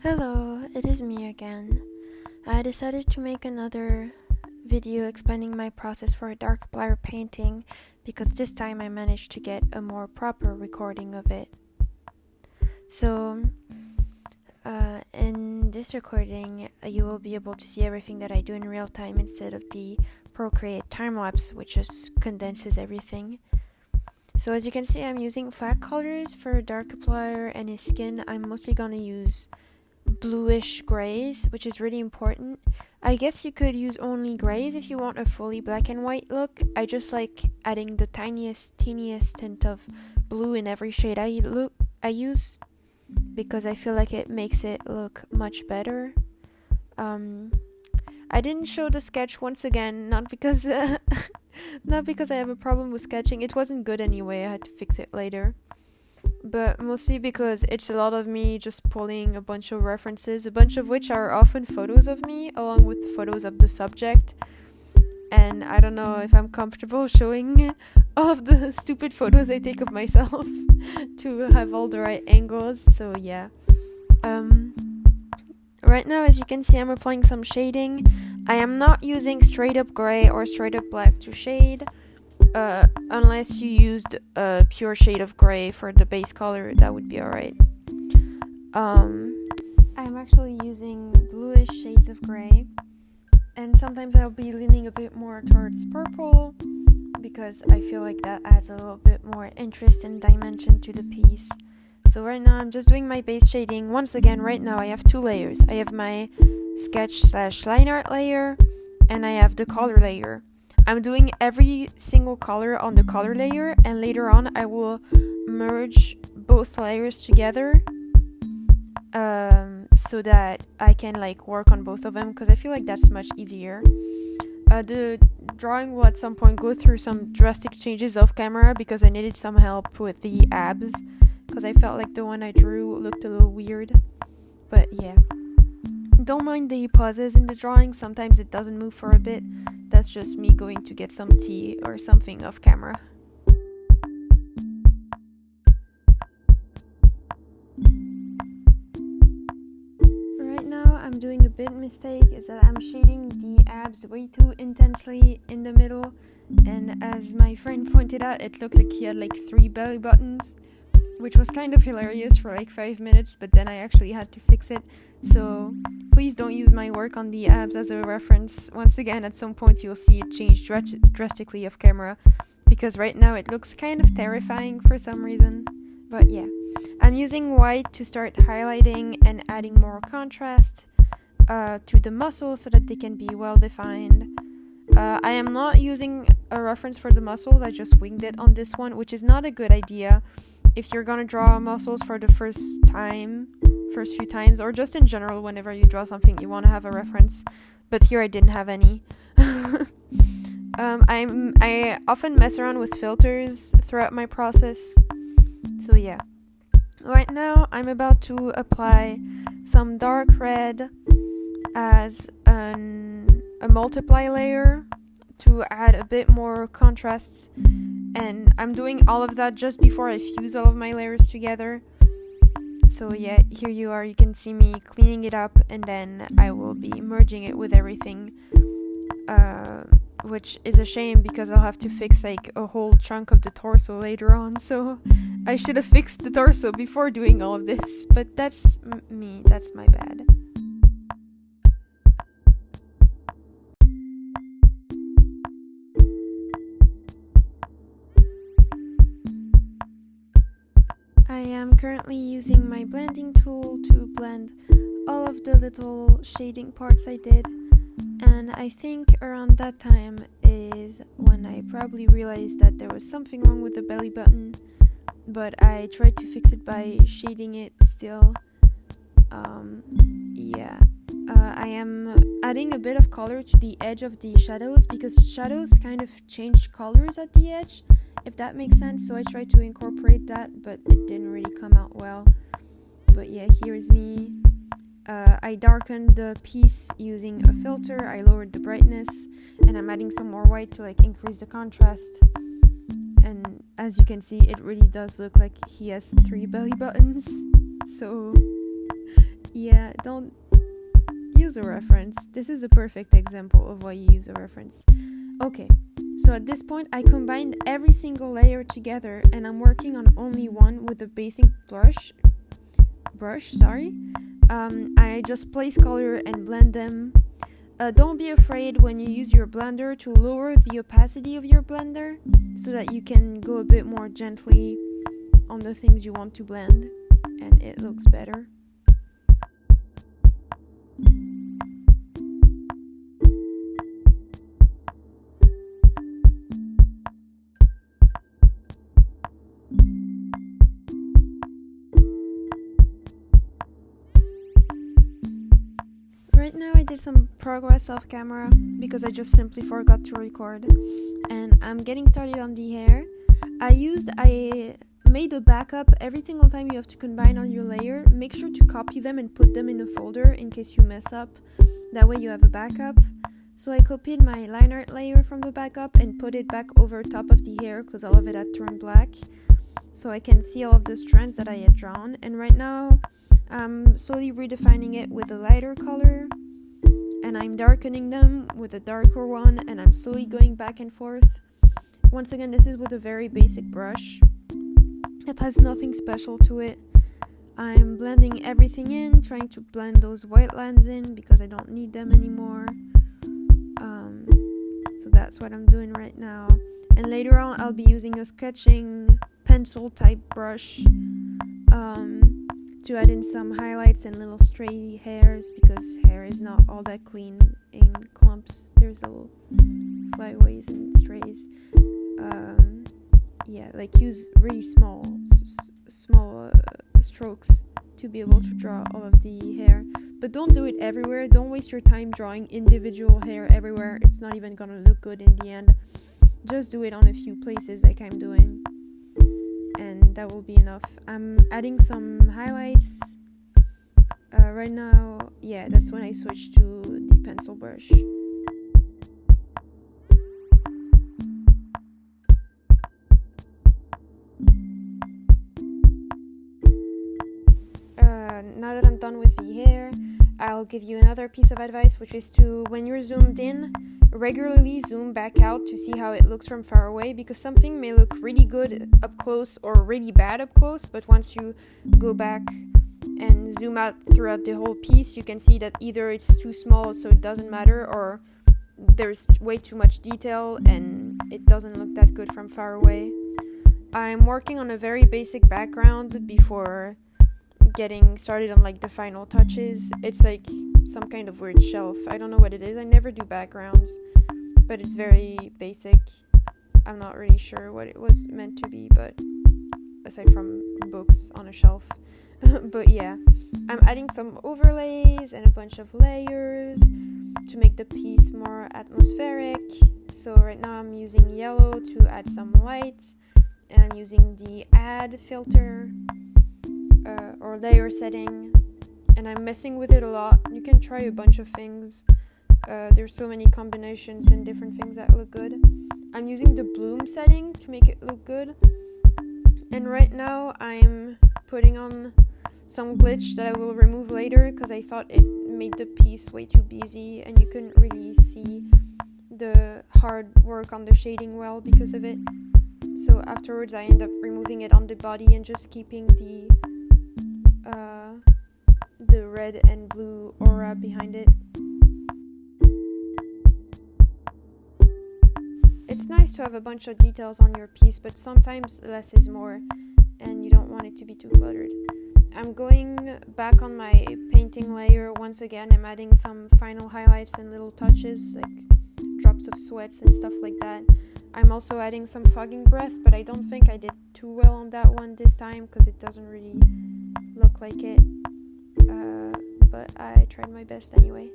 Hello, it is me again. I decided to make another video explaining my process for a darkiplier painting because this time I managed to get a more proper recording of it. So, in this recording, you will be able to see everything that I do in real time instead of the Procreate time-lapse, which just condenses everything. So as you can see, I'm using flat colors for darkiplier and his skin. I'm mostly gonna use bluish grays, which is really important. I guess you could use only grays if you want a fully black and white look. I just like adding the teeniest tint of blue in every shade I use because I feel like it makes it look much better. I didn't show the sketch once again, not because I have a problem with sketching. It wasn't good anyway, I had to fix it later. But mostly because it's a lot of me just pulling a bunch of references, a bunch of which are often photos of me, along with photos of the subject. And I don't know if I'm comfortable showing all of the stupid photos I take of myself to have all the right angles, so yeah. Right now, as you can see, I'm applying some shading. I am not using straight up gray or straight up black to shade. Unless you used a pure shade of gray for the base color, that would be alright. I'm actually using bluish shades of gray, and sometimes I'll be leaning a bit more towards purple because I feel like that adds a little bit more interest and dimension to the piece. So right now I'm just doing my base shading. Once again, right now I have two layers. I have my sketch/line art layer, and I have the color layer. I'm doing every single color on the color layer, and later on I will merge both layers together so that I can work on both of them, because I feel like that's much easier. The drawing will at some point go through some drastic changes off camera because I needed some help with the abs, because I felt like the one I drew looked a little weird. But yeah, don't mind the pauses in the drawing. Sometimes it doesn't move for a bit. That's just me going to get some tea or something off camera. Right now I'm doing a big mistake, is that I'm shading the abs way too intensely in the middle, and as my friend pointed out, it looked like he had 3 belly buttons, which was kind of hilarious for 5 minutes, but then I actually had to fix it. So please don't use my work on the abs as a reference. Once again, at some point you'll see it change drastically off camera, because right now it looks kind of terrifying for some reason. But yeah, I'm using white to start highlighting and adding more contrast to the muscles so that they can be well defined. I am not using a reference for the muscles, I just winged it on this one, which is not a good idea if you're gonna draw muscles for the first few times, or just in general whenever you draw something you want to have a reference. But here I didn't have any. I often mess around with filters throughout my process, so yeah. Right now I'm about to apply some dark red as a multiply layer to add a bit more contrasts, and I'm doing all of that just before I fuse all of my layers together. So yeah, here you are, you can see me cleaning it up, and then I will be merging it with everything, which is a shame because I'll have to fix a whole chunk of the torso later on, so I should have fixed the torso before doing all of this, but that's me, that's my bad. I am currently using my blending tool to blend all of the little shading parts I did, and I think around that time is when I probably realized that there was something wrong with the belly button, but I tried to fix it by shading it still. I am adding a bit of color to the edge of the shadows, because shadows kind of change colors at the edge, if that makes sense, so I tried to incorporate that, but it didn't really come out well. But yeah, here's me. I darkened the piece using a filter, I lowered the brightness, and I'm adding some more white to increase the contrast. And as you can see, it really does look like he has 3 belly buttons, so Yeah, don't use a reference. This is a perfect example of why you use a reference. Okay, so at this point I combined every single layer together and I'm working on only one with a basic brush. I just place color and blend them. Don't be afraid when you use your blender to lower the opacity of your blender so that you can go a bit more gently on the things you want to blend and it looks better. Right now I did some progress off camera because I just simply forgot to record and I'm getting started on the hair. I made a backup every single time you have to combine on your layer. Make sure to copy them and put them in a folder in case you mess up. That way you have a backup. So I copied my line art layer from the backup and put it back over top of the hair because all of it had turned black. So I can see all of the strands that I had drawn. And right now I'm slowly redefining it with a lighter color and I'm darkening them with a darker one and I'm slowly going back and forth. Once again, this is with a very basic brush that has nothing special to it. I'm blending everything in, trying to blend those white lines in because I don't need them anymore. So that's what I'm doing right now. And later on I'll be using a sketching pencil type brush to add in some highlights and little stray hairs because hair is not all that clean in clumps. There's little flyaways and strays. Use really small strokes to be able to draw all of the hair. But don't do it everywhere. Don't waste your time drawing individual hair everywhere. It's not even gonna look good in the end. Just do it on a few places like I'm doing. And that will be enough. I'm adding some highlights. Right now, yeah, that's when I switch to the pencil brush. Now that I'm done with the hair, I'll give you another piece of advice, which is to, when you're zoomed in, regularly zoom back out to see how it looks from far away, because something may look really good up close or really bad up close, but once you go back and zoom out throughout the whole piece, you can see that either it's too small so it doesn't matter, or there's way too much detail and it doesn't look that good from far away. I'm working on a very basic background before getting started on like the final touches. It's like some kind of weird shelf. I don't know what it is. I never do backgrounds, but it's very basic. I'm not really sure what it was meant to be, but aside from books on a shelf. But yeah, I'm adding some overlays and a bunch of layers to make the piece more atmospheric. So right now I'm using yellow to add some light, and I'm using the add filter or layer setting, and I'm messing with it a lot. You can try a bunch of things. There's so many combinations and different things that look good. I'm using the bloom setting to make it look good. And right now I'm putting on some glitch that I will remove later because I thought it made the piece way too busy and you couldn't really see the hard work on the shading well because of it. So afterwards I end up removing it on the body and just keeping the red and blue aura behind it. It's nice to have a bunch of details on your piece, but sometimes less is more and you don't want it to be too cluttered. I'm going back on my painting layer once again. I'm adding some final highlights and little touches like drops of sweats and stuff like that. I'm also adding some fogging breath, but I don't think I did too well on that one this time because it doesn't really look like it. But I tried my best anyway.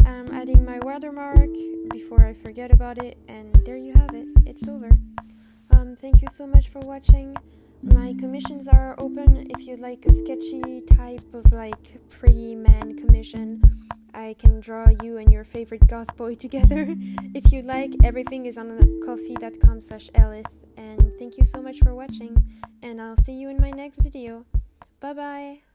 I'm adding my watermark before I forget about it, and there you have it. It's over. Thank you so much for watching. My commissions are open if you'd like a sketchy type of like pretty man commission. I can draw you and your favorite goth boy together. If you like, everything is on ko-fi.com/Elith. And thank you so much for watching, and I'll see you in my next video. Bye bye!